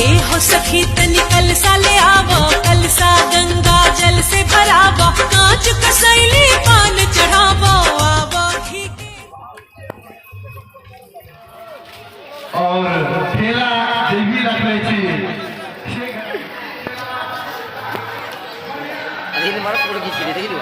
ए हो सखी तनी कलसा ले आवो, कलसा गंगा जल से भरावो, कांच कसैली पान चढ़ावो, आवो घी के। और ठेला जे भी रखले छी अरे मारा पकड़ की सीधे देखी लो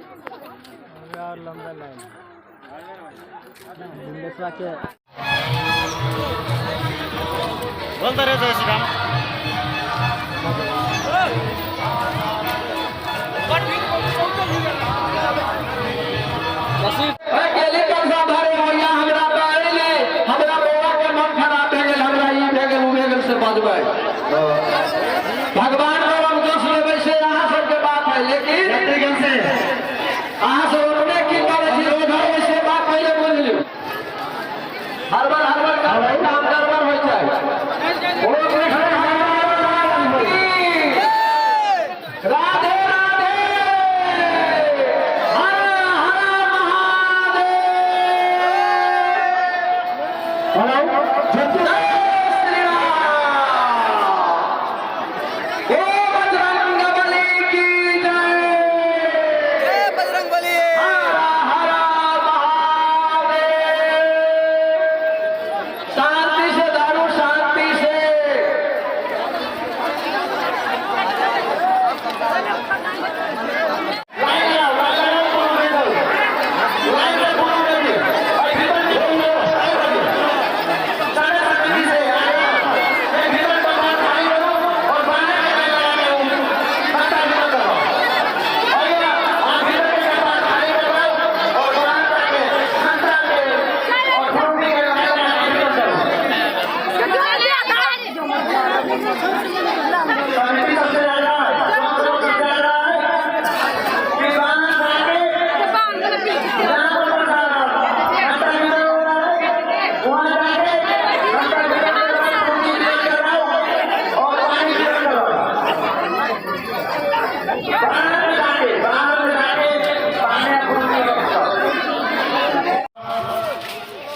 यार लंबा लाइन बिंदेश्वर के बोलता रहे जय श्री राम अकेले कंसा भरे होया हमरा पाले हमरा बोला के मन खराब भे गेल हमरा ई भे गेल उ भे गेल से बजबै भगवान को हम दोष लेबै से अहाँ सब के बात है लेकिन एतगन से अहाँ सब अपने की करे छी रोज घर से बात पहले बोल लियो हर बार काम गड़बड़ होय छै ओ राधे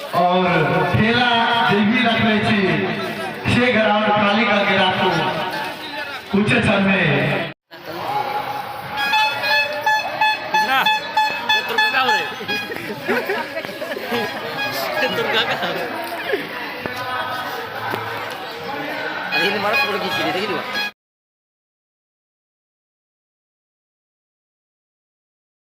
ठेला जे भी रखले छी से घर और खाली करके राखो कुछ क्षण में ना तुर्का रे तुर्का का अरे मारा पकड़ की सीधे देखी लो